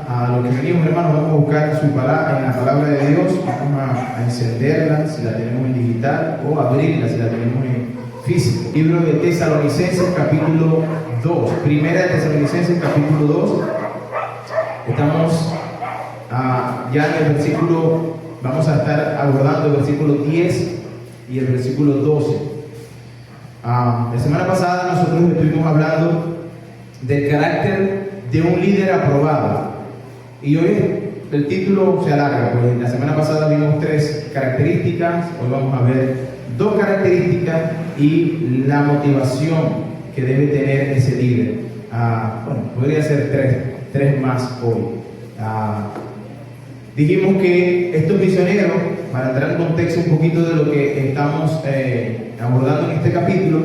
a lo que venimos, hermanos. Vamos a buscar su palabra, en la palabra de Dios. Vamos a encenderla si la tenemos en digital o abrirla si la tenemos en físico. Libro de Tesalonicenses, capítulo 2. Primera de Tesalonicenses, capítulo 2. Estamos ya en el versículo, vamos a estar abordando el versículo 10 y el versículo 12. La semana pasada nosotros estuvimos hablando del carácter de un líder aprobado. Y hoy el título se alarga, pues la semana pasada vimos 3 características, hoy vamos a ver 2 características y la motivación que debe tener ese líder. Bueno, podría ser 3 más hoy. Dijimos que estos misioneros, para entrar en contexto un poquito de lo que estamos abordando en este capítulo,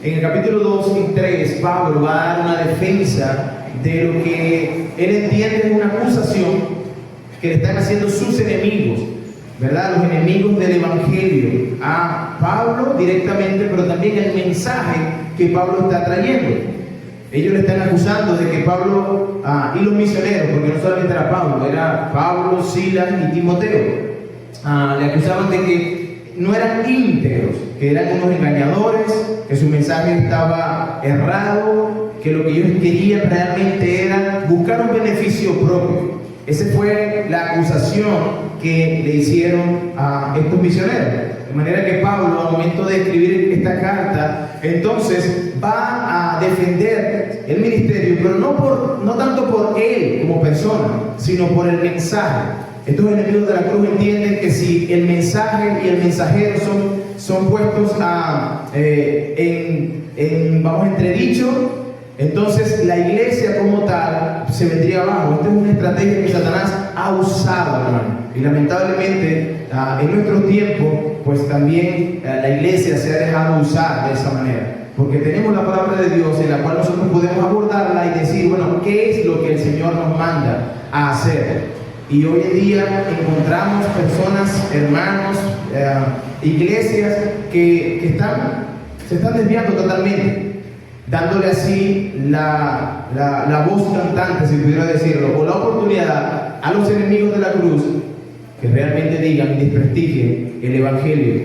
en el capítulo 2 y 3, Pablo va a dar una defensa de lo que él entiende es una acusación que le están haciendo sus enemigos, ¿verdad? Los enemigos del Evangelio, a Pablo directamente, pero también el mensaje que Pablo está trayendo. Ellos le están acusando de que Pablo, y los misioneros, porque no solamente era Pablo, Silas y Timoteo, le acusaban de que no eran íntegros, que eran unos engañadores, que su mensaje estaba errado, que lo que ellos querían realmente era buscar un beneficio propio. Esa fue la acusación que le hicieron a estos misioneros. De manera que Pablo, al momento de escribir esta carta, entonces va a defender el ministerio, pero no tanto por él como persona, sino por el mensaje. Estos enemigos de la cruz entienden que si el mensaje y el mensajero son puestos vamos, entredicho, entonces la iglesia como tal se vendría abajo. Esta es una estrategia que Satanás ha usado, hermano. Y lamentablemente en nuestros tiempos, pues también la iglesia se ha dejado usar de esa manera. Porque tenemos la palabra de Dios en la cual nosotros podemos abordarla y decir, bueno, ¿qué es lo que el Señor nos manda a hacer? Y hoy en día encontramos personas, hermanos, iglesias que se están desviando totalmente, dándole así la voz cantante, si pudiera decirlo, o la oportunidad a los enemigos de la cruz que realmente digan y desprestigien el Evangelio.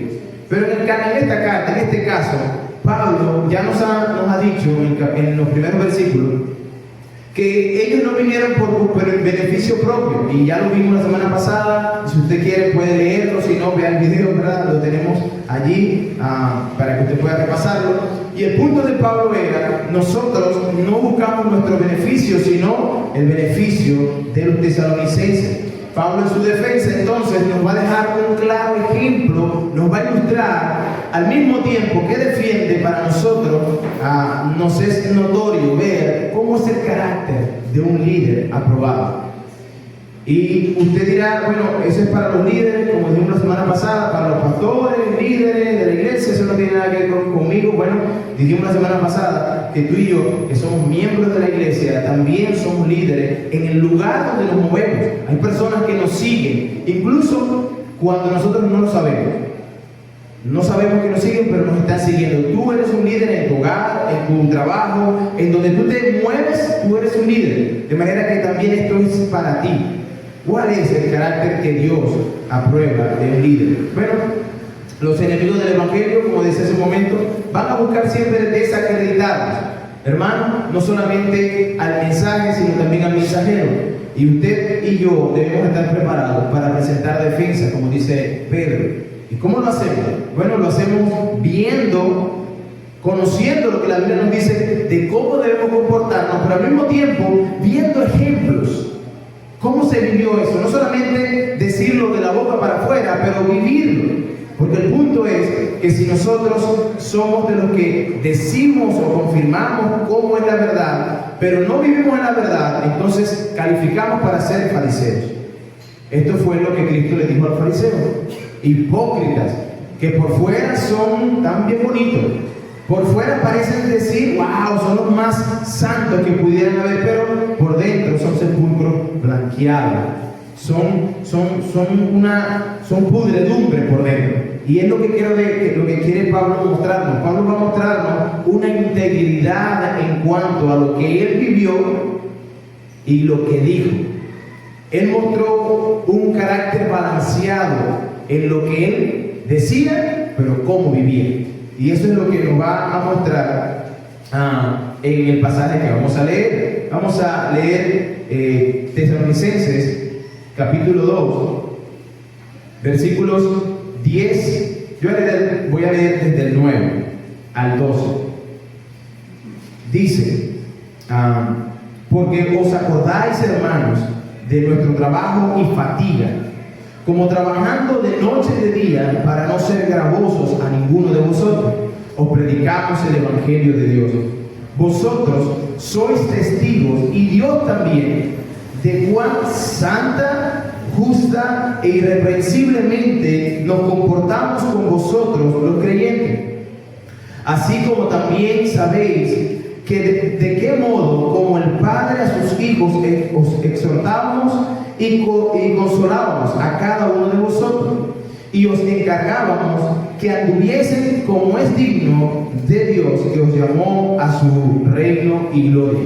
Pero en esta carta, en este caso, Pablo ya nos ha dicho en los primeros versículos que ellos no vinieron por beneficio propio, y ya lo vimos la semana pasada. Si usted quiere puede leerlo, si no, vea el video, ¿verdad? Lo tenemos allí para que usted pueda repasarlo. Y el punto de Pablo era: nosotros no buscamos nuestro beneficio, sino el beneficio de los tesalonicenses. Pablo, en su defensa, entonces nos va a dejar un claro ejemplo, nos va a ilustrar al mismo tiempo que defiende. Para nosotros nos es notorio ver cómo es el carácter de un líder aprobado. Y usted dirá, bueno, eso es para los líderes, como dijimos la semana pasada, para los pastores, líderes de la iglesia, eso no tiene nada que ver conmigo. Bueno, dijimos la semana pasada que tú y yo, que somos miembros de la iglesia, también somos líderes en el lugar donde nos movemos. Hay personas que nos siguen, incluso cuando nosotros no lo sabemos. No sabemos que nos siguen, pero nos están siguiendo. Tú eres un líder en tu hogar, en tu trabajo, en donde tú te mueves, tú eres un líder. De manera que también esto es para ti. ¿Cuál es el carácter que Dios aprueba de un líder? Bueno, los enemigos del Evangelio, como decía hace un momento, van a buscar siempre desacreditarnos, hermano, no solamente al mensaje, sino también al mensajero. Y usted y yo debemos estar preparados para presentar defensa, como dice Pedro. ¿Y cómo lo hacemos? Bueno, lo hacemos conociendo lo que la Biblia nos dice de cómo debemos comportarnos, pero al mismo tiempo viendo ejemplos. ¿Cómo se vivió eso? No solamente decirlo de la boca para afuera, pero vivirlo. Porque el punto es que si nosotros somos de los que decimos o confirmamos cómo es la verdad, pero no vivimos en la verdad, entonces calificamos para ser fariseos. Esto fue lo que Cristo le dijo a los fariseos: hipócritas, que por fuera son tan bien bonitos, por fuera parecen decir, wow, son los más santos que pudieran haber, pero por dentro son sepulcros blanqueados, son pudredumbre por dentro. Y es lo que quiere Pablo mostrarnos. Pablo va a mostrarnos una integridad en cuanto a lo que él vivió y lo que dijo. Él mostró un carácter balanceado en lo que él decía, pero cómo vivía. Y eso es lo que nos va a mostrar en el pasaje que vamos a leer. Vamos a leer Tesalonicenses capítulo 2, versículos 10. Yo voy a leer desde el 9 al 12. Dice, porque os acordáis, hermanos, de nuestro trabajo y fatiga, como trabajando de noche y de día, para no ser gravosos a ninguno de vosotros, os predicamos el Evangelio de Dios. Vosotros sois testigos, y Dios también, de cuán santa, justa e irreprensiblemente nos comportamos con vosotros los creyentes. Así como también sabéis que de qué modo, como el Padre a sus hijos, os exhortábamos y consolábamos a cada uno de vosotros, y os encargábamos que anduviesen como es digno de Dios, que os llamó a su reino y gloria.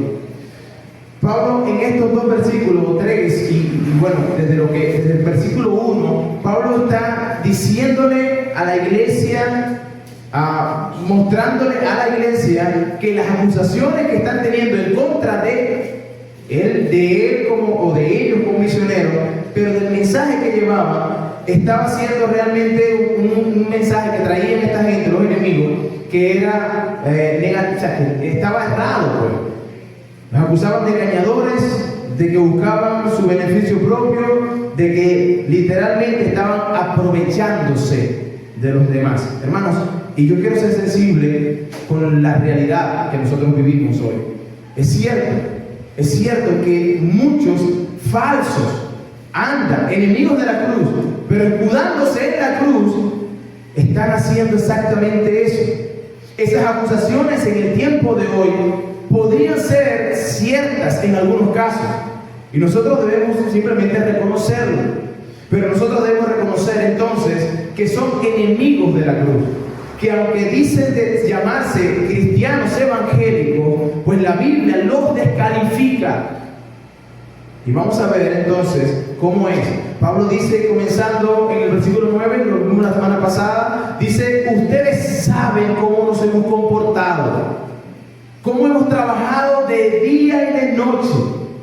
Pablo, en estos dos versículos, 3 y bueno, desde el versículo 1, Pablo está diciéndole a la iglesia, mostrándole a la iglesia que las acusaciones que están teniendo en contra de él o de ellos como misioneros, pero del mensaje que llevaban, estaba siendo realmente un mensaje que traían esta gente, los enemigos, que era negativo, o sea, que estaba errado, pues. Los acusaban de engañadores, de que buscaban su beneficio propio, de que literalmente estaban aprovechándose de los demás. Hermanos, y yo quiero ser sensible con la realidad que nosotros vivimos hoy. Es cierto que muchos falsos andan, enemigos de la cruz, pero escudándose en la cruz, están haciendo exactamente eso. Esas acusaciones en el tiempo de hoy podrían ser ciertas en algunos casos, y nosotros debemos simplemente reconocerlo. Pero nosotros debemos reconocer entonces que son enemigos de la cruz, que aunque dicen de llamarse cristianos evangélicos, pues la Biblia los descalifica. Y vamos a ver entonces cómo es. Pablo dice, comenzando en el versículo 9, lo vimos la semana pasada, dice: ustedes saben cómo nos hemos comportado, cómo hemos trabajado de día y de noche,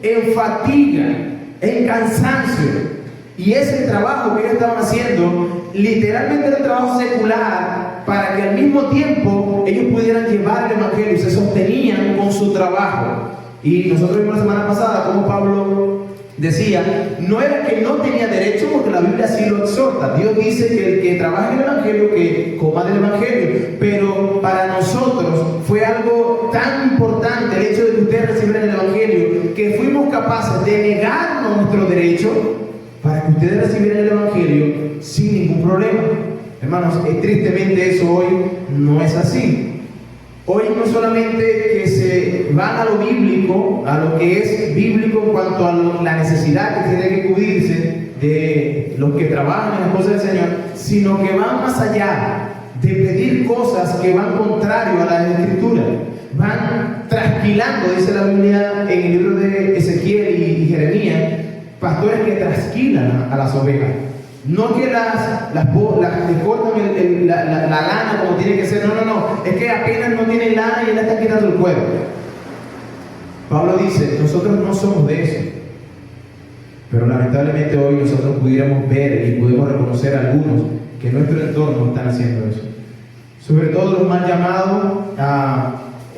en fatiga, en cansancio. Y ese trabajo que ellos estaban haciendo, literalmente era un trabajo secular, para que al mismo tiempo ellos pudieran llevar el Evangelio y se sostenían con su trabajo. Y nosotros vimos la semana pasada cómo Pablo decía, no era que no tenía derecho, porque la Biblia así lo exhorta. Dios dice que el que trabaje en el Evangelio, que coma del Evangelio. Pero para nosotros fue algo tan importante el hecho de que ustedes recibieran el Evangelio, que fuimos capaces de negarnos nuestro derecho para que ustedes recibieran el Evangelio sin ningún problema. Hermanos, tristemente eso hoy no es así. Hoy no solamente que se van a lo bíblico, a lo que es bíblico en cuanto a la necesidad que tiene que cubrirse de los que trabajan en las cosas del Señor, sino que van más allá de pedir cosas que van contrario a la Escritura. Van trasquilando, dice la Biblia en el libro de Ezequiel y Jeremías, pastores que trasquilan a las ovejas. No que les cortan la lana como tiene que ser, no, es que apenas no tienen lana y él le está quitando el cuero. Pablo dice, nosotros no somos de eso, pero lamentablemente hoy nosotros pudiéramos ver y podemos reconocer a algunos que en nuestro entorno están haciendo eso. Sobre todo los mal llamados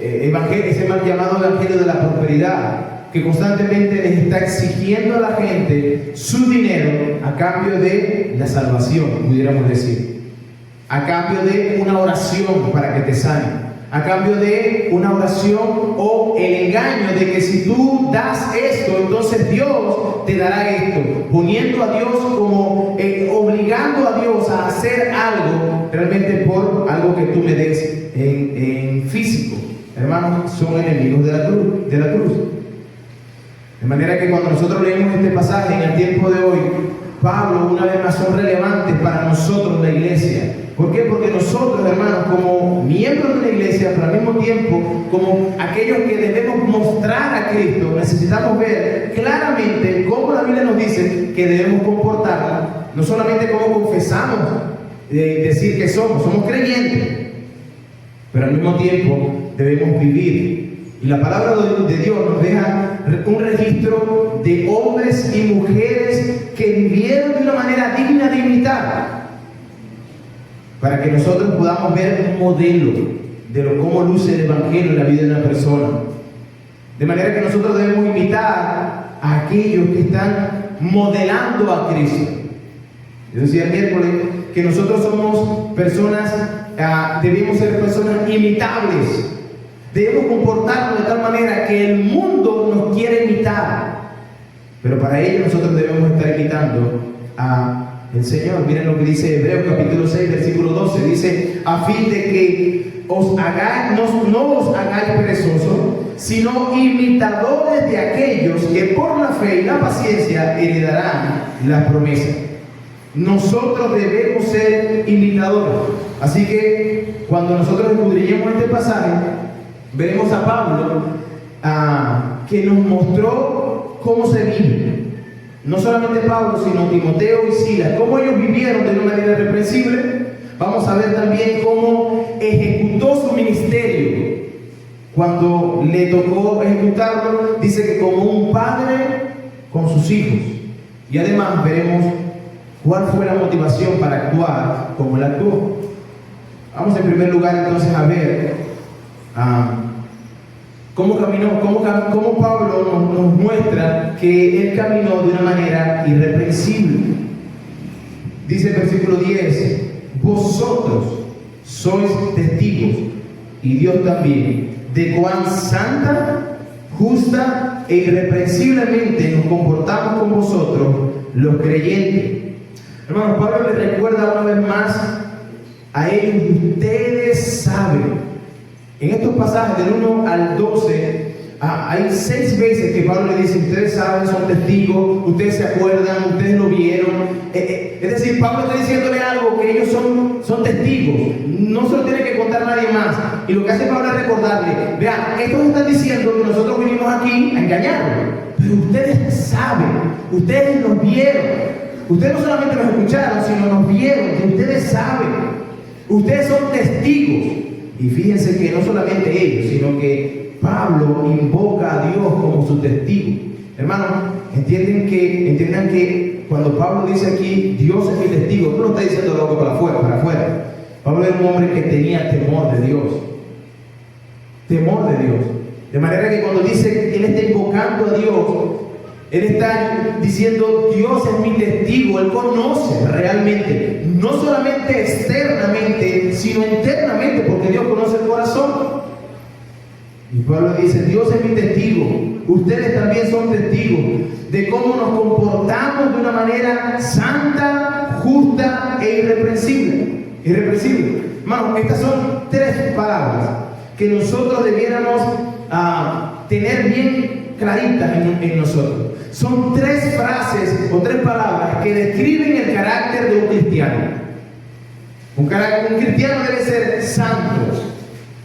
ese mal llamado evangelio de la prosperidad, que constantemente les está exigiendo a la gente su dinero a cambio de la salvación, pudiéramos decir, a cambio de una oración para que te sane, a cambio de una oración o el engaño de que si tú das esto, entonces Dios te dará esto, poniendo a Dios como, obligando a Dios a hacer algo realmente por algo que tú me des en físico. Hermanos, son enemigos de la cruz. De manera que cuando nosotros leemos este pasaje en el tiempo de hoy, Pablo, una vez más, son relevantes para nosotros, la iglesia. ¿Por qué? Porque nosotros, hermanos, como miembros de una iglesia, pero al mismo tiempo, como aquellos que debemos mostrar a Cristo, necesitamos ver claramente cómo la Biblia nos dice que debemos comportarnos, no solamente cómo confesamos, decir que somos creyentes, pero al mismo tiempo debemos vivir. Y la palabra de Dios nos deja un registro de hombres y mujeres que vivieron de una manera digna de imitar, para que nosotros podamos ver un modelo de cómo luce el Evangelio en la vida de una persona. De manera que nosotros debemos imitar a aquellos que están modelando a Cristo. Yo decía el miércoles que nosotros somos personas, debemos ser personas imitables. Debemos comportarnos de tal manera que el mundo nos quiera imitar. Pero para ello nosotros debemos estar imitando a el Señor. Miren lo que dice Hebreos capítulo 6, versículo 12. Dice, a fin de que no os hagáis perezosos, sino imitadores de aquellos que por la fe y la paciencia heredarán las promesas. Nosotros debemos ser imitadores. Así que cuando nosotros escudriñemos este pasaje, veremos a Pablo que nos mostró cómo se vive. No solamente Pablo, sino Timoteo y Silas, cómo ellos vivieron de una manera irreprensible. Vamos a ver también cómo ejecutó su ministerio. Cuando le tocó ejecutarlo, dice que como un padre con sus hijos. Y además veremos cuál fue la motivación para actuar como él actuó. Vamos en primer lugar entonces a ver cómo caminó, cómo Pablo nos muestra que él caminó de una manera irreprensible. Dice el versículo 10, vosotros sois testigos, y Dios también, de cuán santa, justa e irreprensiblemente nos comportamos con vosotros, los creyentes. Hermanos, Pablo les recuerda una vez más a ellos, ustedes saben. En estos pasajes del 1 al 12, hay 6 veces que Pablo le dice, ustedes saben, son testigos, ustedes se acuerdan, ustedes lo vieron. Es decir, Pablo está diciéndole algo que ellos son testigos, no se lo tiene que contar nadie más. Y lo que hace Pablo es recordarle, vean, estos están diciendo que nosotros vinimos aquí a engañarlos, pero ustedes saben, ustedes nos vieron, ustedes no solamente nos escucharon, sino nos vieron, que ustedes saben, ustedes son testigos. Y fíjense que no solamente ellos, sino que Pablo invoca a Dios como su testigo. Hermanos, entiendan que cuando Pablo dice aquí, Dios es mi testigo, no lo está diciendo loco para afuera. Pablo era un hombre que tenía temor de Dios. Temor de Dios. De manera que cuando dice que él está invocando a Dios, él está diciendo, Dios es mi testigo, él conoce realmente, no solamente externamente, sino internamente, porque Dios conoce el corazón. Y Pablo dice, Dios es mi testigo, ustedes también son testigos de cómo nos comportamos de una manera santa, justa e irreprensible. Hermanos, estas son 3 palabras que nosotros debiéramos tener bien claritas en nosotros. Son 3 frases o 3 palabras que describen el carácter de un cristiano. Un cristiano debe ser santo.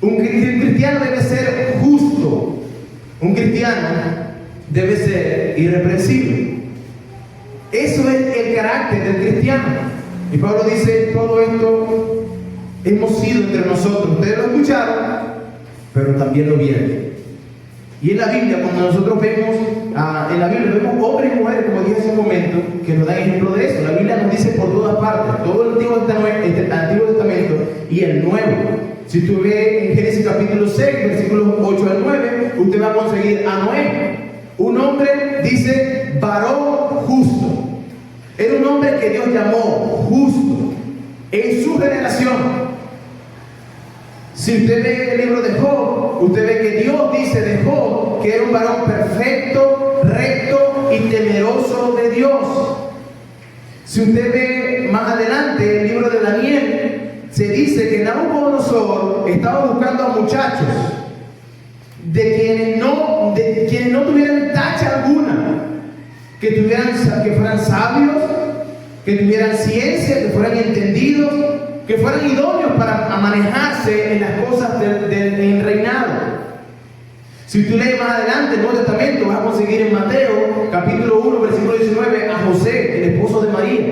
Un cristiano debe ser justo. Un cristiano debe ser irreprensible. Eso es el carácter del cristiano. Y Pablo dice, todo esto hemos sido entre nosotros. Ustedes lo escucharon, pero también lo vieron. Y en la Biblia, cuando nosotros vemos, vemos hombres y mujeres, como dije hace un momento, que nos dan ejemplo de eso. La Biblia nos dice por todas partes, todo el Antiguo Testamento y el Nuevo. Si usted ve en Génesis capítulo 6, versículos 8 al 9, usted va a conseguir a Noé. Un hombre, dice, varón justo. Era un hombre que Dios llamó justo en su generación. Si usted ve el libro de Job, usted ve que Dios dice de Job que era un varón perfecto, recto y temeroso de Dios. Si usted ve más adelante el libro de Daniel, se dice que Nabucodonosor estaba buscando a muchachos de quienes no tuvieran tacha alguna, que fueran sabios, que tuvieran ciencia, que fueran entendidos, que fueran idóneos para manejarse en las cosas del reinado. Si tú lees más adelante el Nuevo Testamento, vas a conseguir en Mateo, capítulo 1, versículo 19, a José, el esposo de María,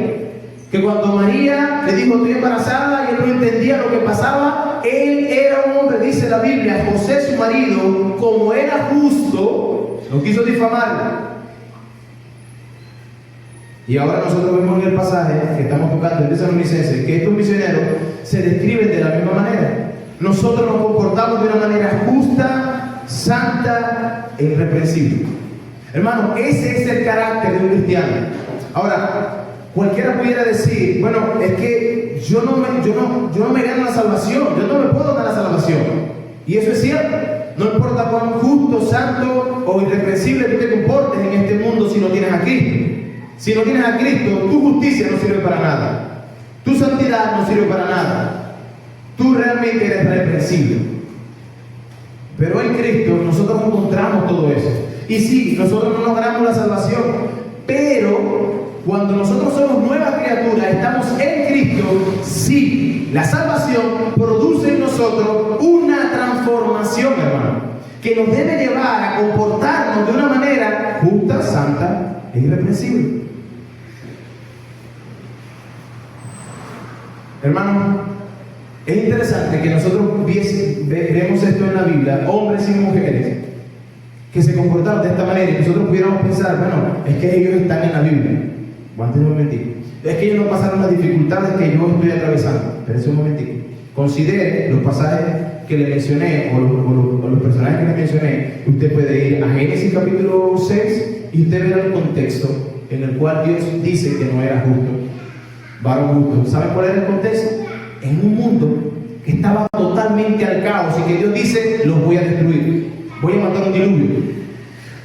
que cuando María le dijo estoy embarazada y él no entendía lo que pasaba, él era un hombre, dice la Biblia, José su marido, como era justo, no quiso difamarla. Y ahora nosotros vemos en el pasaje que estamos tocando en Tesalonicenses que estos misioneros se describen de la misma manera. Nosotros nos comportamos de una manera justa, santa e irreprensible. Hermano, ese es el carácter de un cristiano. Ahora, cualquiera pudiera decir, bueno, es que yo no me gano la salvación, yo no me puedo ganar la salvación. Y eso es cierto. No importa cuán justo, santo o irreprensible tú te comportes en este mundo si no tienes a Cristo. Si no tienes a Cristo, tu justicia no sirve para nada. Tu santidad no sirve para nada. Tú realmente eres irreprensible. Pero en Cristo nosotros encontramos todo eso. Y sí, nosotros no nos ganamos la salvación, pero cuando nosotros somos nuevas criaturas, estamos en Cristo, sí, la salvación produce en nosotros una transformación, hermano, que nos debe llevar a comportarnos de una manera justa, santa e irreprensible. Hermano, es interesante que nosotros vemos esto en la Biblia, hombres y mujeres que se comportaron de esta manera, y nosotros pudiéramos pensar, bueno, es que ellos están en la Biblia. Aguanten un momentito. Es que ellos no pasaron las dificultades que yo estoy atravesando. Espérense un momentito. Considere los pasajes que le mencioné, o los personajes que le mencioné. Usted puede ir a Génesis capítulo 6 y usted verá el contexto en el cual Dios dice que no era justo, varón justo. ¿Saben cuál era el contexto? En un mundo que estaba totalmente al caos y que Dios dice, los voy a destruir, voy a matar un diluvio.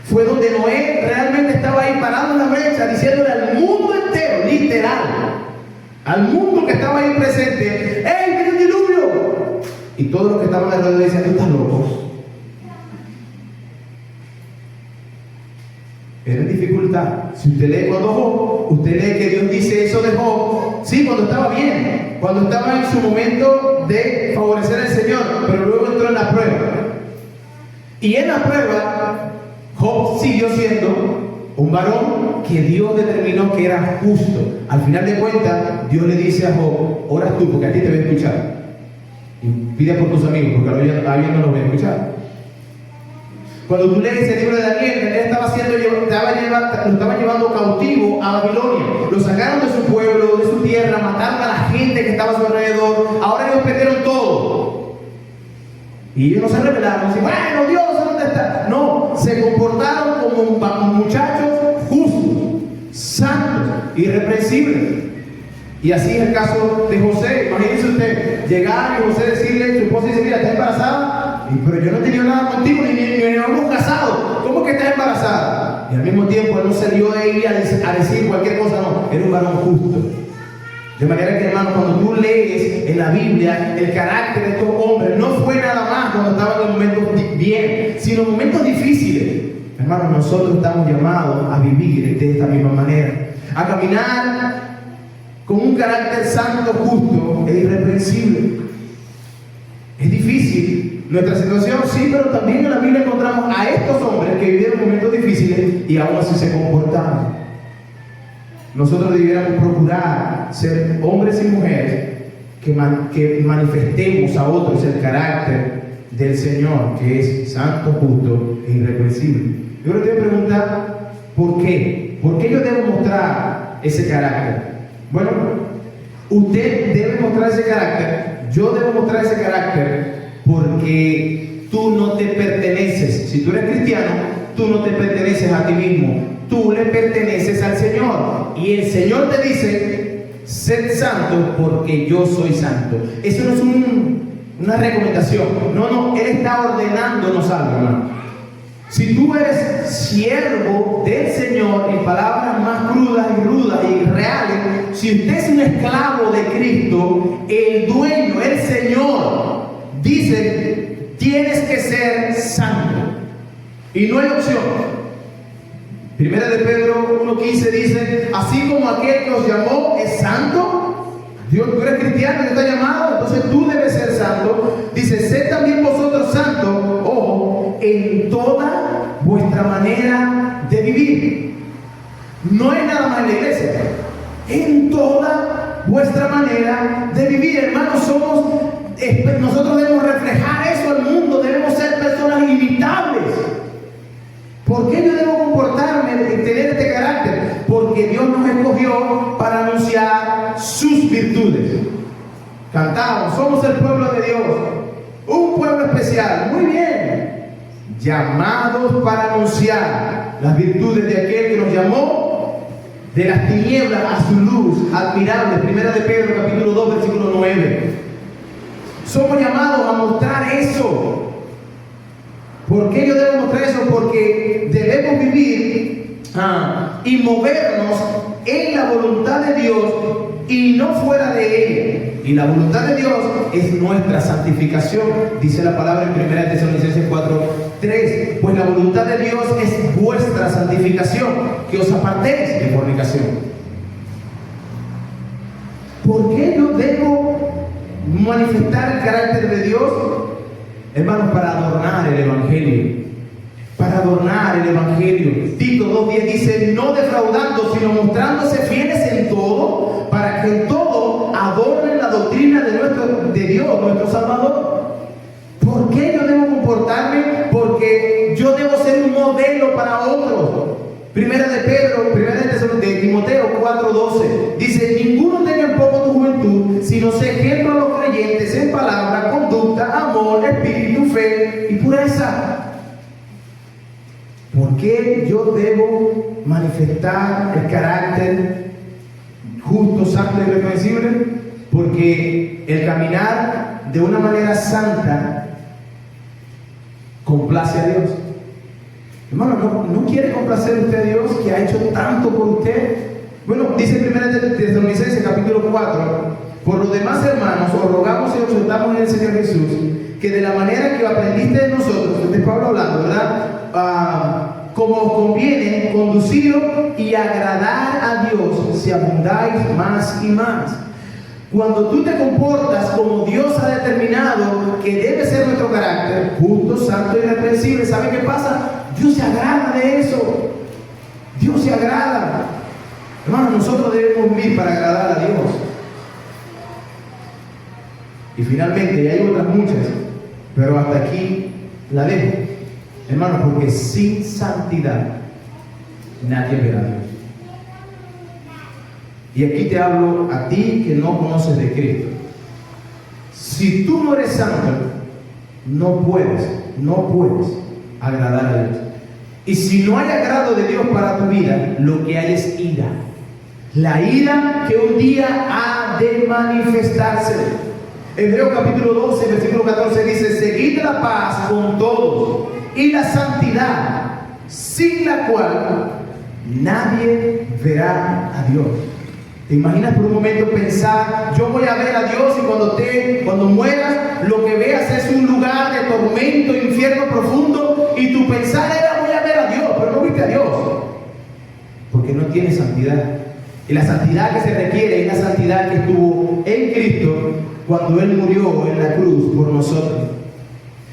Fue donde Noé realmente estaba ahí parado en la brecha, diciéndole al mundo entero, literal, al mundo que estaba ahí presente, ¡hey, viene un diluvio! Y todos los que estaban alrededor decían, tú estás loco. Era en dificultad. Si usted lee cuando Job, usted lee que Dios dice eso de Job, sí, cuando estaba bien, cuando estaba en su momento de favorecer al Señor, pero luego entró en la prueba. Y en la prueba, Job siguió siendo un varón que Dios determinó que era justo. Al final de cuentas, Dios le dice a Job, oras tú porque a ti te voy a escuchar. Y pide por tus amigos porque a ellos no los voy a escuchar. Cuando tú lees el libro de Daniel, él lo estaban llevando cautivo a Babilonia. Lo sacaron de su pueblo, de su tierra, mataron a la gente que estaba a su alrededor. Ahora ellos perdieron todo. Y ellos no se rebelaron. Dicen, bueno, Dios, ¿dónde está? No, se comportaron como muchachos justos, santos, irreprensibles. Y así es el caso de José. Imagínense usted, llegar y José decirle a su esposa y decir, mira, ¿estás embarazada? Pero yo no he tenido nada contigo, ni nos hemos casado. ¿Cómo que estás embarazada? Y al mismo tiempo él no salió de ahí a decir cualquier cosa, no. Era un varón justo. De manera que, hermano, cuando tú lees en la Biblia el carácter de estos hombres, no fue nada más cuando estaban en momentos bien, sino en momentos difíciles. Hermano, nosotros estamos llamados a vivir de esta misma manera, a caminar con un carácter santo, justo e irreprensible. Es difícil nuestra situación, sí, pero también en la Biblia encontramos a estos hombres que vivieron momentos difíciles y aún así se comportaban. Nosotros debiéramos procurar ser hombres y mujeres que manifestemos a otros el carácter del Señor, que es santo, justo e irreprensible. Yo les voy a preguntar, ¿por qué? ¿Por qué yo debo mostrar ese carácter? Bueno, usted debe mostrar ese carácter, yo debo mostrar ese carácter porque tú no te perteneces. Si tú eres cristiano, tú no te perteneces a ti mismo, tú le perteneces al Señor. Y el Señor te dice, sed santo porque yo soy santo. Eso no es una recomendación, no, Él está ordenándonos algo, hermano. Si tú eres siervo del Señor, en palabras más crudas y rudas y reales, si usted es un esclavo de Cristo, el dueño, el Señor, dice, tienes que ser santo. Y no hay opción. Primera de Pedro 1:15 dice, así como aquel que os llamó es santo, Dios, tú eres cristiano y está llamado, entonces tú debes ser santo. Dice, sed también vosotros santos, ojo, en toda vuestra manera de vivir. No es nada más en la iglesia, en toda vuestra manera de vivir, hermanos. Nosotros debemos reflejar eso al mundo, debemos ser personas imitables. ¿Por qué yo debo comportarme y tener este carácter? Porque Dios nos escogió para anunciar sus virtudes. Cantamos, somos el pueblo de Dios, un pueblo especial. Muy bien, llamados para anunciar las virtudes de aquel que nos llamó de las tinieblas a su luz admirable. Primera de Pedro capítulo 2 versículo 9. Somos llamados a mostrar eso. ¿Por qué yo debo mostrar eso? Porque debemos vivir y movernos en la voluntad de Dios y no fuera de ella. Y la voluntad de Dios es nuestra santificación, dice la palabra en 1 Tesalonicenses 4:3. Pues la voluntad de Dios es vuestra santificación, que os apartéis de fornicación. ¿Por qué yo debo manifestar el carácter de Dios? Hermanos, para adornar el Evangelio. Para adornar el Evangelio. Tito 2:10 dice, no defraudando, sino mostrándose fieles en todo, para que en todo adornen la doctrina de Dios, nuestro Salvador. ¿Por qué yo debo comportarme? Porque yo debo ser un modelo para otros. Primera de Timoteo 4:12 dice, ninguno tenga en poco tu juventud, sino sé ejemplo a los creyentes en palabra, conducta, amor, espíritu, fe y pureza. ¿Por qué yo debo manifestar el carácter justo, santo y irreprensible? Porque el caminar de una manera santa complace a Dios. Hermano, ¿no quiere complacer usted a Dios que ha hecho tanto por usted? Bueno, dice 1 Tesalonicenses capítulo 4, por lo demás, hermanos, os rogamos y os exhortamos en el Señor Jesús, que de la manera que aprendiste de nosotros, este es Pablo hablando, ¿verdad? Como os conviene, conduciros y agradar a Dios, si abundáis más y más. Cuando tú te comportas como Dios ha determinado que debe ser nuestro carácter, justo, santo y irreprensible, ¿sabe qué pasa? Dios se agrada de eso. Dios se agrada. Hermanos, nosotros debemos vivir para agradar a Dios. Y finalmente, y hay otras muchas, pero hasta aquí la dejo. Hermanos, porque sin santidad nadie verá a Dios. Y aquí te hablo a ti que no conoces de Cristo. Si tú no eres santo, no puedes agradar a Dios. Y si no hay agrado de Dios para tu vida, lo que hay es ira. La ira que un día ha de manifestarse. Hebreos capítulo 12, versículo 14 dice, seguid la paz con todos y la santidad, sin la cual nadie verá a Dios. ¿Te imaginas por un momento pensar, yo voy a ver a Dios y cuando mueras, lo que veas es un lugar de tormento, infierno profundo, y tu pensar era voy a ver a Dios, pero no viste a Dios? Porque no tienes santidad. Y la santidad que se requiere es la santidad que estuvo en Cristo cuando Él murió en la cruz por nosotros.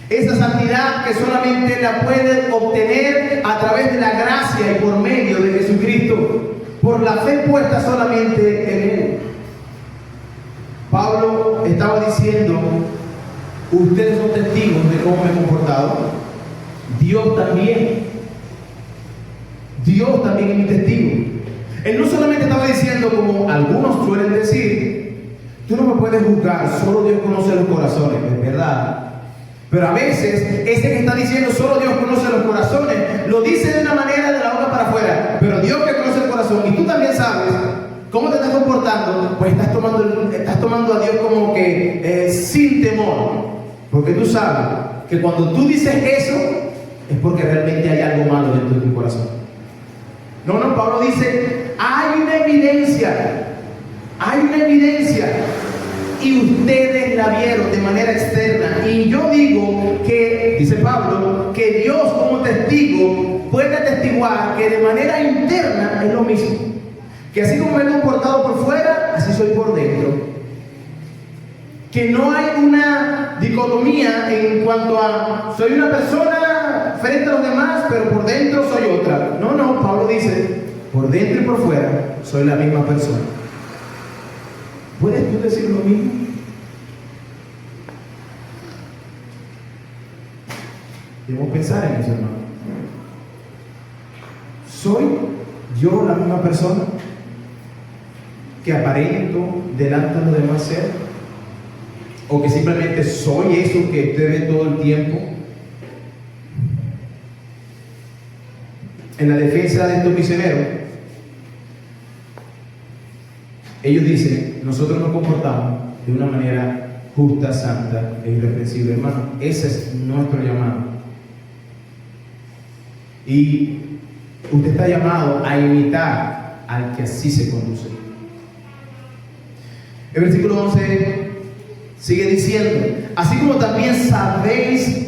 Esa santidad que solamente la pueden obtener a través de la gracia y por medio de Jesucristo, por la fe puesta solamente en Él. Pablo estaba diciendo, ustedes son testigos de cómo me he comportado. Dios también es mi testigo. Él no solamente estaba diciendo, como algunos suelen decir, tú no me puedes juzgar, solo Dios conoce los corazones, es verdad. Pero a veces, ese que está diciendo solo Dios conoce los corazones, lo dice de una manera de la boca para afuera. Pero Dios que conoce el corazón, y tú también sabes cómo te estás comportando, pues estás tomando a Dios como que sin temor. Porque tú sabes que cuando tú dices eso, es porque realmente hay algo malo dentro de tu corazón. No, Pablo dice, hay una evidencia, y ustedes la vieron de manera externa. Y yo digo que, dice Pablo, que Dios como testigo puede atestiguar que de manera interna es lo mismo. Que así como me he comportado por fuera, así soy por dentro. Que no hay una dicotomía en cuanto a soy una persona frente a los demás, pero por dentro soy otra. No, Pablo dice, por dentro y por fuera soy la misma persona. ¿Puedes tú decir lo mismo? Debemos pensar en eso, hermano. ¿Soy yo la misma persona que aparento delante de los demás ser? ¿O que simplemente soy eso que usted ve todo el tiempo? En la defensa de estos misioneros, ellos dicen, nosotros nos comportamos de una manera justa, santa e irreprensible. Hermano, ese es nuestro llamado. Y usted está llamado a imitar al que así se conduce. El versículo 11 sigue diciendo, así como también sabéis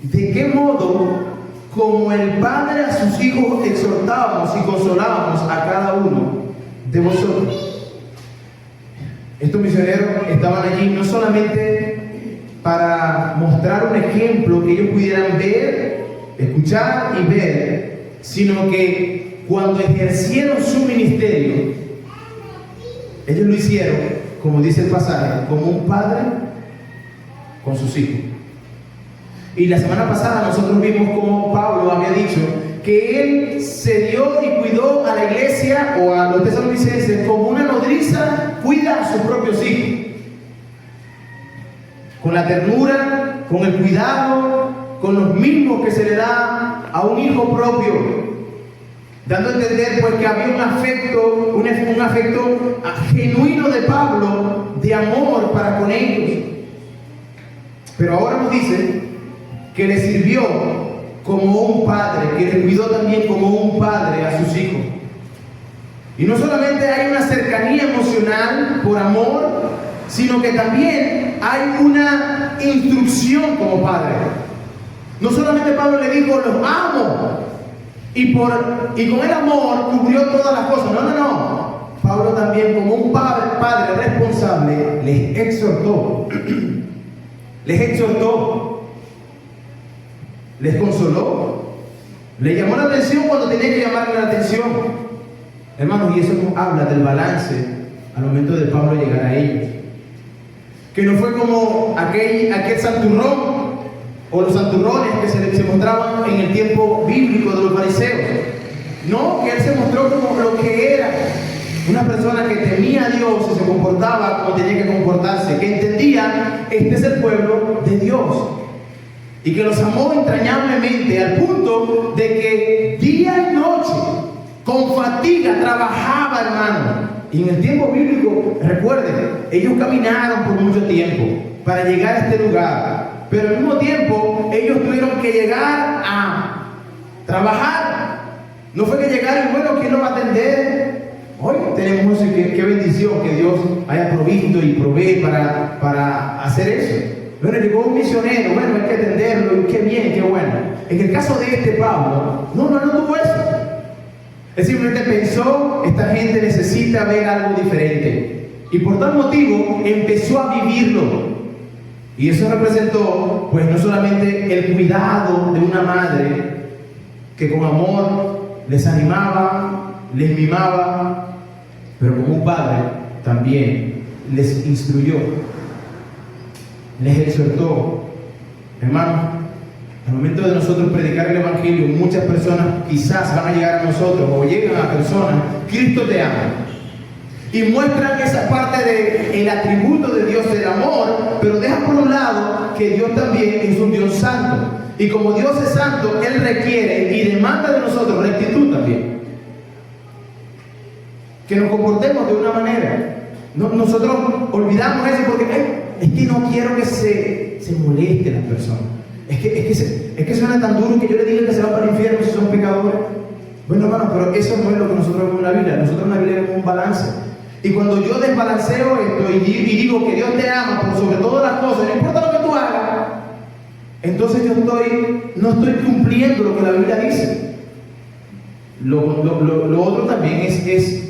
de qué modo, como el Padre a sus hijos, exhortábamos y consolábamos a cada uno de vosotros. Estos misioneros estaban allí no solamente para mostrar un ejemplo que ellos pudieran ver, escuchar y ver, sino que cuando ejercieron su ministerio, ellos lo hicieron, como dice el pasaje, como un padre con sus hijos. Y la semana pasada nosotros vimos como Pablo había dicho que él se dio y cuidó a la iglesia o a los tesalonicenses como una nodriza cuida a sus propios hijos. Con la ternura, con el cuidado, con los mismos que se le da a un hijo propio. Dando a entender pues que había un afecto genuino de Pablo, de amor para con ellos. Pero ahora nos dice que le sirvió como un padre, que le cuidó también como un padre a sus hijos. Y no solamente hay una cercanía emocional por amor, sino que también hay una instrucción como padre. No solamente Pablo le dijo, los amo, y con el amor cubrió todas las cosas. No. Pablo también como un padre responsable les exhortó. Les consoló, les llamó la atención cuando tenía que llamarle la atención. Hermanos, y eso nos habla del balance al momento de Pablo llegar a ellos. Que no fue como aquel santurrón o los santurrones que se mostraban en el tiempo bíblico de los fariseos. No, que él se mostró como lo que era. Una persona que temía a Dios y se comportaba como tenía que comportarse, que entendía, este es el pueblo de Dios. Y que los amó entrañablemente al punto de que día y noche, con fatiga, trabajaba, hermano. Y en el tiempo bíblico, recuerden, ellos caminaron por mucho tiempo para llegar a este lugar. Pero al mismo tiempo, ellos tuvieron que llegar a trabajar. No fue que llegaron y bueno, ¿quién lo va a atender? Hoy tenemos qué bendición que Dios haya provisto y provee para hacer eso. Bueno, llegó un misionero, bueno, hay que atenderlo, y qué bien, qué bueno. En el caso de este Pablo, no tuvo eso. Él simplemente pensó, esta gente necesita ver algo diferente. Y por tal motivo empezó a vivirlo. Y eso representó, pues no solamente el cuidado de una madre que con amor les animaba, les mimaba, pero como un padre también les instruyó, les exhortó. Hermano, al momento de nosotros predicar el Evangelio, muchas personas quizás van a llegar a nosotros o llegan a personas, Cristo te ama, y muestran esa parte del atributo de Dios, del amor, pero dejan por un lado que Dios también es un Dios santo, y como Dios es santo, Él requiere y demanda de nosotros rectitud también, que nos comportemos de una manera. Nosotros olvidamos eso porque es que no quiero que se moleste la persona. Es que suena tan duro que yo le diga que se va para el infierno si son pecadores. Bueno, hermano, pero eso no es lo que nosotros vemos en la Biblia. Nosotros en la Biblia vemos un balance. Y cuando yo desbalanceo esto y digo que Dios te ama por sobre todas las cosas, no importa lo que tú hagas, entonces yo no estoy cumpliendo lo que la Biblia dice. Lo otro también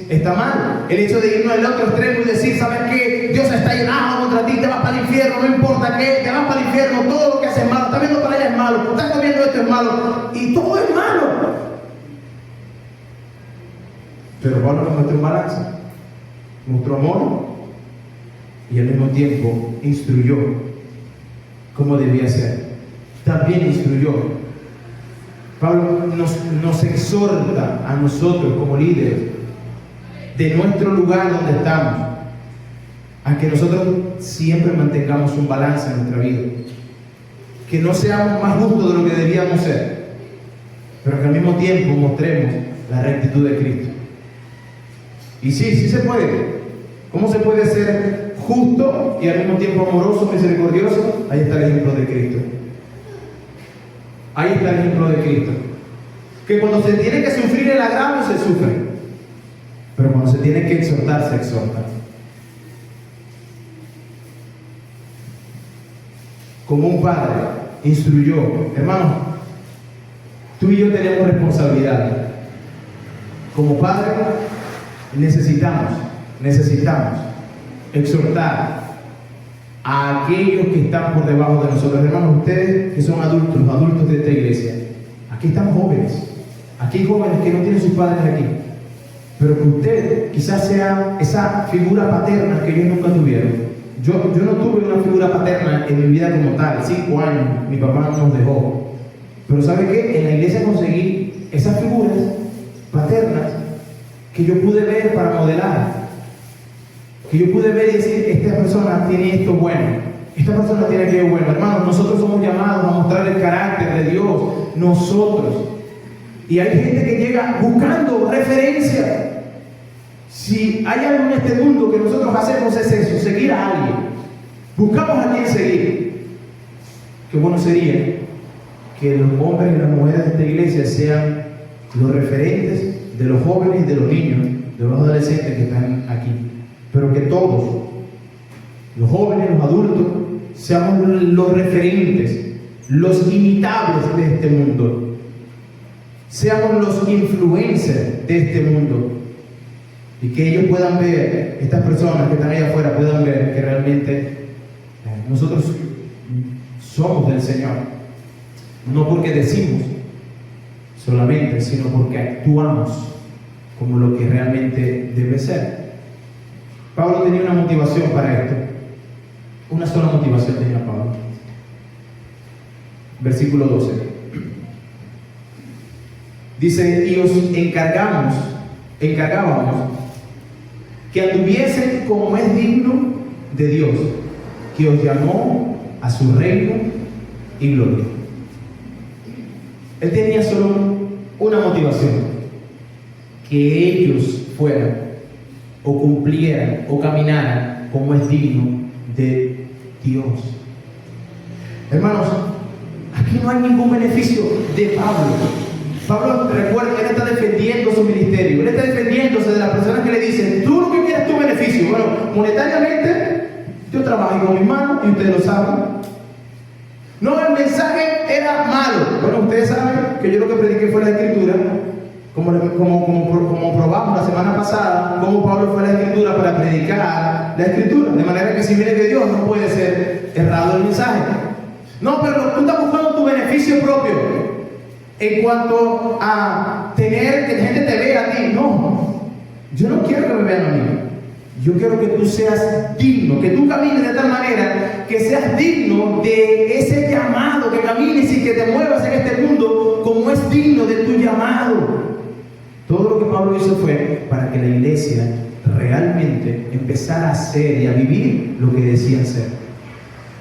está mal. El hecho de irnos al otro extremo y decir, ¿sabes qué? Dios está llenado contra ti, te vas para el infierno, no importa qué, te vas para el infierno, todo lo que haces es malo, estás viendo para allá es malo, estás comiendo esto es malo, y todo es malo. Pero Pablo nos muestra un balance, mostró amor y al mismo tiempo instruyó cómo debía ser. También instruyó. Pablo nos exhorta a nosotros como líderes de nuestro lugar donde estamos, a que nosotros siempre mantengamos un balance en nuestra vida, que no seamos más justos de lo que debíamos ser, pero que al mismo tiempo mostremos la rectitud de Cristo. Y sí se puede. ¿Cómo se puede ser justo y al mismo tiempo amoroso, misericordioso? Ahí está el ejemplo de Cristo. Ahí está el ejemplo de Cristo. Que cuando se tiene que sufrir el agravio, se sufre. Pero cuando se tiene que exhortar, se exhorta. Como un padre instruyó. Hermanos, tú y yo tenemos responsabilidad. Como padre, necesitamos exhortar a aquellos que están por debajo de nosotros. Hermanos, ustedes que son adultos, los adultos de esta iglesia, aquí están jóvenes, aquí hay jóvenes que no tienen sus padres aquí, pero que usted quizás sea esa figura paterna que ellos nunca tuvieron. Yo no tuve una figura paterna en mi vida como tal. 5 años mi papá nos dejó, pero ¿sabe qué? En la iglesia conseguí esas figuras paternas que yo pude ver para modelar, que yo pude ver y decir, esta persona tiene esto bueno, esta persona tiene aquello bueno. Hermanos, nosotros somos llamados a mostrar el carácter de Dios, nosotros. Y hay gente que llega buscando referencia. Si hay algo en este mundo que nosotros hacemos es eso, seguir a alguien. Buscamos a quién seguir. Qué bueno sería que los hombres y las mujeres de esta iglesia sean los referentes de los jóvenes y de los niños, de los adolescentes que están aquí. Pero que todos, los jóvenes, los adultos, seamos los referentes, los imitables de este mundo. Seamos los influencers de este mundo. Y que ellos puedan ver, estas personas que están allá afuera puedan ver que realmente nosotros somos del Señor. No porque decimos solamente, sino porque actuamos como lo que realmente debe ser. Pablo tenía una motivación para esto. Una sola motivación tenía Pablo. Versículo 12. Dice, y os encargábamos que anduviesen como es digno de Dios, que os llamó a su reino y gloria. Él tenía solo una motivación: que ellos fueran o cumplieran o caminaran como es digno de Dios. Hermanos, aquí no hay ningún beneficio de Pablo. Pablo, recuerda, él está defendiendo su ministerio, él está defendiéndose de las personas que le dicen, tú lo que quieres es tu beneficio. Bueno, monetariamente yo trabajo con mis manos y ustedes lo saben. No, el mensaje era malo. Bueno, ustedes saben que yo lo que prediqué fue la Escritura, como probamos la semana pasada, cómo Pablo fue a la Escritura para predicar la Escritura, de manera que si viene de Dios no puede ser errado el mensaje. No, pero tú estás buscando tu beneficio propio en cuanto a tener que la gente te vea a ti. No, yo no quiero que me vean a mí. Yo quiero que tú seas digno, que tú camines de tal manera que seas digno de ese llamado, que camines y que te muevas en este mundo como es digno de tu llamado. Todo lo que Pablo hizo fue para que la iglesia realmente empezara a hacer y a vivir lo que decían ser.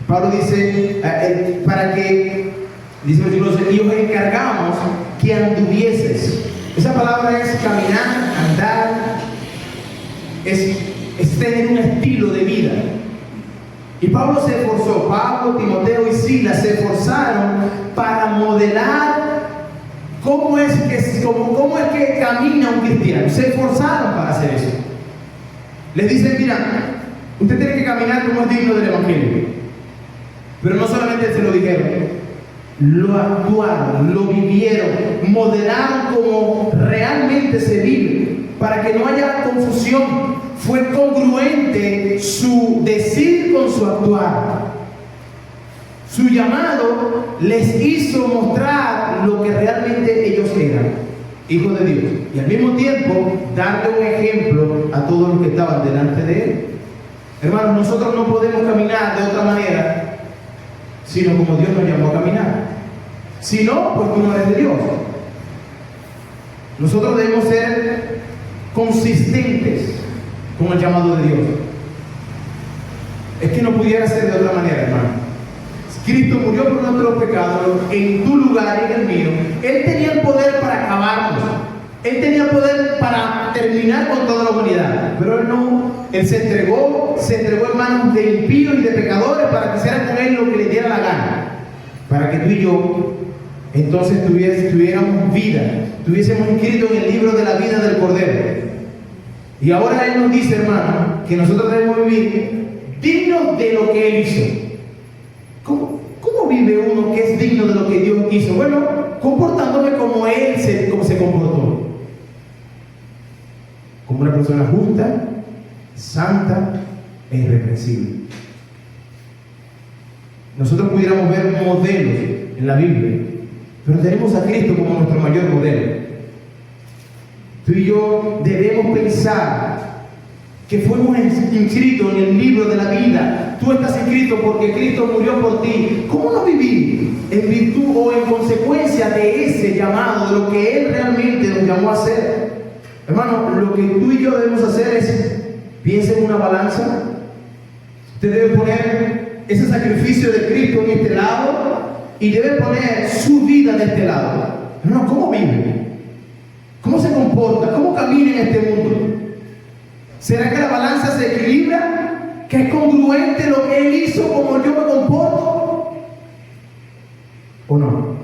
Pablo dice, para que, dice el versículo 12, y os encargamos que anduvieses. Esa palabra es caminar, andar, es tener un estilo de vida. Y Pablo se esforzó, Pablo, Timoteo y Silas se esforzaron para modelar cómo es que camina un cristiano. Se esforzaron para hacer eso. Les dicen, mira, usted tiene que caminar como es digno del Evangelio. Pero no solamente se lo dijeron, lo actuaron, lo vivieron, modelaron como realmente se vive, para que no haya confusión. Fue congruente su decir con su actuar. Su llamado les hizo mostrar lo que realmente ellos eran, hijos de Dios, y al mismo tiempo darle un ejemplo a todos los que estaban delante de él. Hermanos, nosotros no podemos caminar de otra manera sino como Dios nos llamó a caminar. Si no, pues tú no eres de Dios. Nosotros debemos ser consistentes con el llamado de Dios. Es que no pudiera ser de otra manera, hermano. Cristo murió por nuestros pecados en tu lugar y en el mío. Él tenía el poder para acabarnos. Él tenía el poder para terminar con toda la humanidad. Pero Él no. Él se entregó en manos de impíos y de pecadores para que hicieran con Él lo que le diera la gana. Para que tú y yo entonces tuviéramos vida, estuviésemos inscritos en el libro de la vida del Cordero. Y ahora Él nos dice, hermano, que nosotros debemos vivir dignos de lo que Él hizo. ¿Cómo vive uno que es digno de lo que Dios hizo? Bueno, comportándome como Él se comportó. Como una persona justa, santa e irreprensible. Nosotros pudiéramos ver modelos en la Biblia, pero tenemos a Cristo como nuestro mayor modelo. Tú y yo debemos pensar que fuimos inscritos en el libro de la vida. Tú estás inscrito porque Cristo murió por ti. ¿Cómo no vivir en virtud o en consecuencia de ese llamado, de lo que Él realmente nos llamó a hacer? Hermano, lo que tú y yo debemos hacer es, piensa en una balanza. Usted debe poner ese sacrificio de Cristo en este lado y debe poner su vida de este lado. Hermano, ¿cómo vive? ¿Cómo se comporta? ¿Cómo camina en este mundo? ¿Será que la balanza se equilibra? ¿Que es congruente lo que Él hizo como yo me comporto? ¿O no?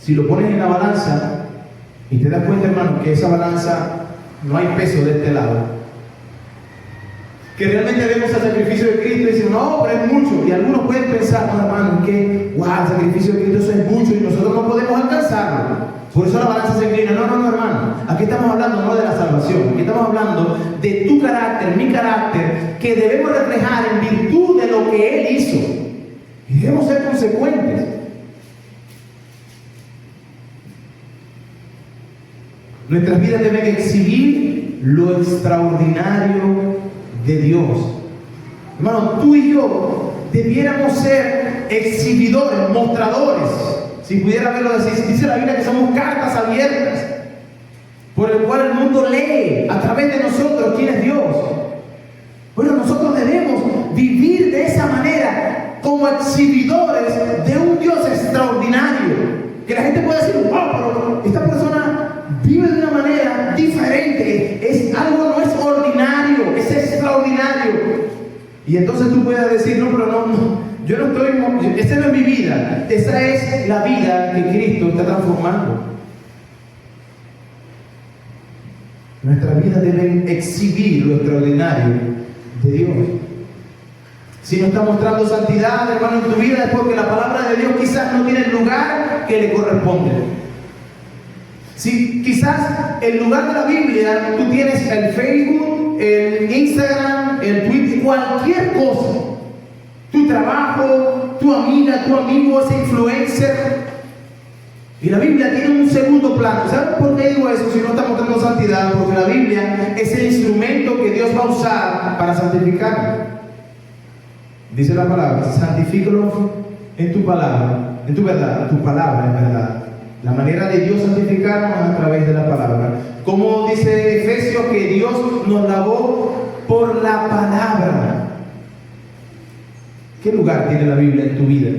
Si lo pones en la balanza y te das cuenta, hermano, que esa balanza no hay peso de este lado, que realmente vemos el sacrificio de Cristo y decimos, no, pero es mucho. Y algunos pueden pensar, no, hermano, que wow, el sacrificio de Cristo eso es mucho y nosotros no podemos alcanzarlo. Por eso la balanza se inclina. No, hermano. Aquí estamos hablando no de la salvación, aquí estamos hablando de tu carácter, mi carácter, que debemos reflejar en virtud de lo que Él hizo. Y debemos ser consecuentes. Nuestras vidas deben exhibir lo extraordinario de Dios. Hermano, tú y yo debiéramos ser exhibidores, mostradores. Si pudiera verlo así, dice la Biblia que somos cartas abiertas por el cual el mundo lee a través de nosotros quién es Dios. Bueno, nosotros debemos vivir de esa manera como exhibidores de un Dios extraordinario, que la gente pueda decir, wow, pero esta persona vive de una manera diferente, es algo no es ordinario, es extraordinario. Y entonces tú puedes decir, no, pero no, yo no estoy, esa no es mi vida, esa es la vida que Cristo está transformando. Nuestras vidas deben exhibir lo extraordinario de Dios. Si no está mostrando santidad, hermano, en tu vida es porque la palabra de Dios quizás no tiene el lugar que le corresponde. Si quizás el lugar de la Biblia tú tienes el Facebook, el Instagram, el Twitter, cualquier cosa, tu trabajo, tu amiga, tu amigo, ese influencer, y la Biblia tiene un segundo plano. ¿Saben por qué digo eso? Si no está mostrando santidad, porque la Biblia es el instrumento que Dios va a usar para santificar. Dice la palabra, santifícalo en tu palabra, en tu verdad, tu palabra es verdad. La manera de Dios santificarnos es a través de la palabra. Como dice Efesios, que Dios nos lavó por la palabra. ¿Qué lugar tiene la Biblia en tu vida?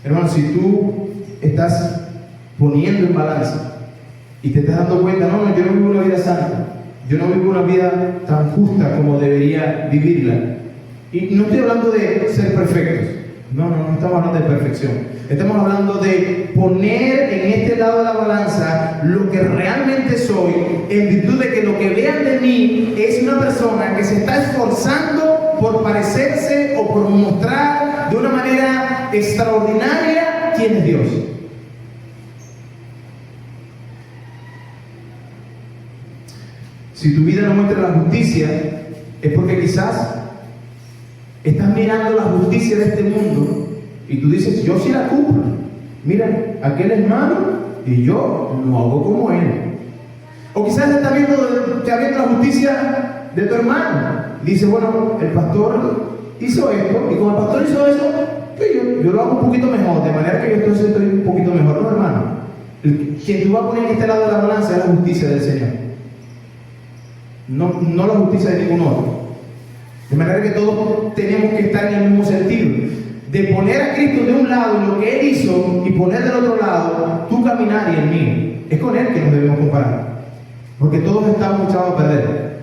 Hermano, si tú estás poniendo en balanza y te estás dando cuenta, no, yo no vivo una vida santa, yo no vivo una vida tan justa como debería vivirla. Y no estoy hablando de ser perfectos, No estamos hablando de perfección. Estamos hablando de poner en este lado de la balanza lo que realmente soy, en virtud de que lo que vean de mí es una persona que se está esforzando por parecerse o por mostrar de una manera extraordinaria quién es Dios. Si tu vida no muestra la justicia, es porque quizás estás mirando la justicia de este mundo y tú dices, yo sí la cumplo. Mira, aquel es malo y yo no hago como él. O quizás estás viendo la justicia de tu hermano. Dice, bueno, el pastor hizo esto y como el pastor hizo eso, pues yo lo hago un poquito mejor, de manera que yo entonces estoy un poquito mejor. No, hermano. Quien tú vas a poner en este lado de la balanza es la justicia del Señor. No la justicia de ningún otro. De manera que todos tenemos que estar en el mismo sentido. De poner a Cristo de un lado en lo que Él hizo y poner del otro lado tu caminar y el mío. Es con Él que nos debemos comparar. Porque todos estamos echados a perder.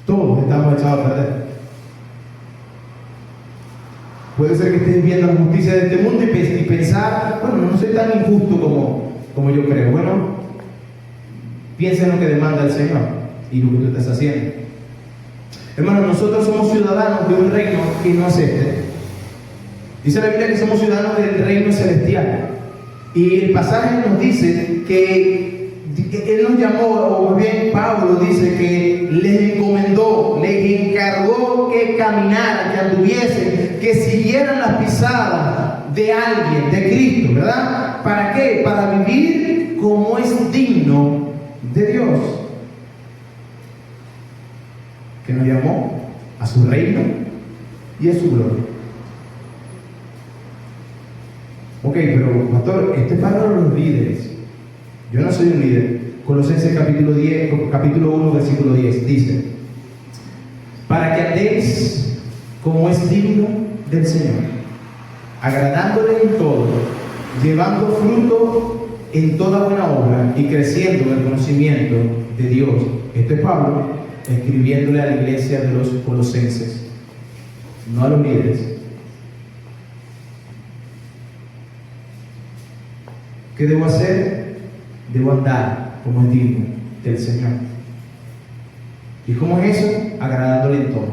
Todos estamos echados a perder. Puede ser que estés viendo la justicia de este mundo y pensar, bueno, no soy tan injusto como yo creo. Bueno, piensa en lo que demanda el Señor y lo que tú estás haciendo. Hermanos, nosotros somos ciudadanos de un reino que no es este. Dice la Biblia que somos ciudadanos del reino celestial. Y el pasaje nos dice que Él nos llamó, o más bien Pablo dice que les encomendó, les encargó que caminaran, que anduviesen, que siguieran las pisadas de alguien, de Cristo, ¿verdad? ¿Para qué? Para vivir como es digno de Dios, que nos llamó a su reino y a su gloria. Ok, pero pastor, este es para los líderes. Yo no soy un líder. Colosenses capítulo 1, versículo 10 dice: para que andéis como es digno del Señor, agradándole en todo, llevando fruto en toda buena obra y creciendo en el conocimiento de Dios. Esto es Pablo escribiéndole a la iglesia de los colosenses, no a los líderes. ¿Qué debo hacer? Debo andar como es digno del Señor. ¿Y cómo es eso? Agradándole en todo.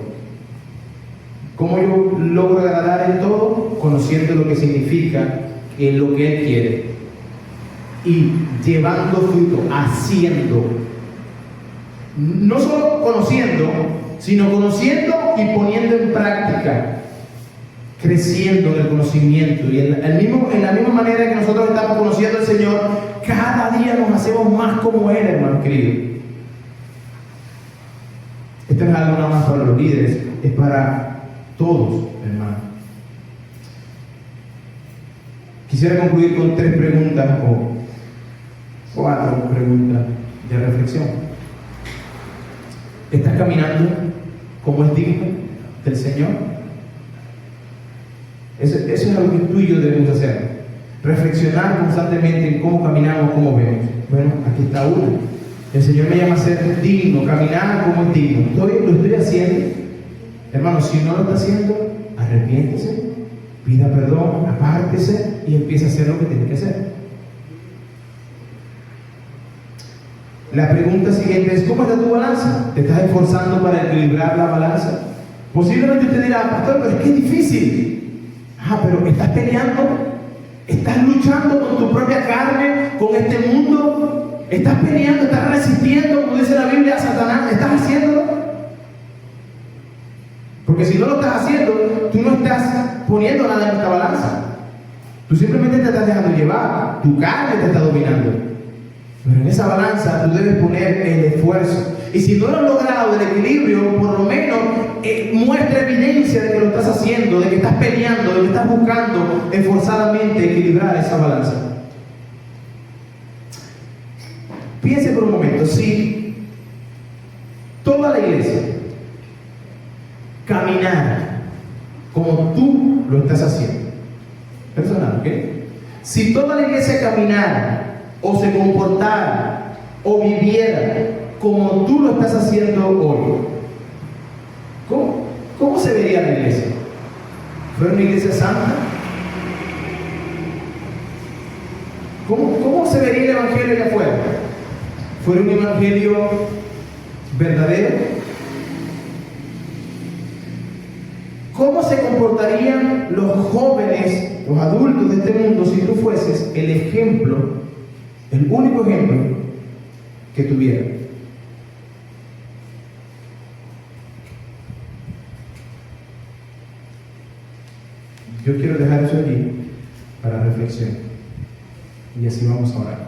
¿Cómo yo logro agradar en todo? Conociendo lo que significa lo que Él quiere. Y llevando fruto, haciendo. No solo conociendo, sino conociendo y poniendo en práctica. Creciendo en el conocimiento y en la misma manera que nosotros estamos conociendo al Señor, cada día nos hacemos más como Él, hermano querido. Esto no es algo nada más para los líderes, es para todos, hermano. Quisiera concluir con 3 preguntas o 4 preguntas de reflexión. ¿Estás caminando como es digno del Señor? Eso es algo que tú y yo debemos hacer. Reflexionar constantemente en cómo caminamos, cómo vemos. Bueno, aquí está uno. El Señor me llama a ser digno, caminar como es digno. ¿Lo estoy haciendo? Hermano, si no lo está haciendo, arrepiéntese, pida perdón, apártese y empiece a hacer lo que tiene que hacer. La pregunta siguiente es: ¿cómo está tu balanza? ¿Te estás esforzando para equilibrar la balanza? Posiblemente usted dirá: pastor, pero es que es difícil. Pero estás peleando, estás luchando con tu propia carne, con este mundo, estás peleando, estás resistiendo, como dice la Biblia, a Satanás. ¿Estás haciéndolo? Porque si no lo estás haciendo, tú no estás poniendo nada en esta balanza. Tú simplemente te estás dejando llevar, tu carne te está dominando. Pero en esa balanza tú debes poner el esfuerzo. Y si no lo has logrado el equilibrio, por lo menos muestra evidencia de que lo estás haciendo, de que estás peleando, de que estás buscando esforzadamente equilibrar esa balanza. Piense por un momento, si toda la iglesia caminara como tú lo estás haciendo, personal, ¿ok? Si toda la iglesia caminara o se comportara o viviera como tú lo estás haciendo hoy, ¿cómo se vería la iglesia? ¿Fueron una iglesia santa? ¿Cómo se vería el evangelio allá afuera? ¿Fue un evangelio verdadero? ¿Cómo se comportarían los jóvenes, los adultos de este mundo si tú fueses el ejemplo, el único ejemplo que tuvieran? Yo quiero dejar eso aquí para reflexión y así vamos a orar.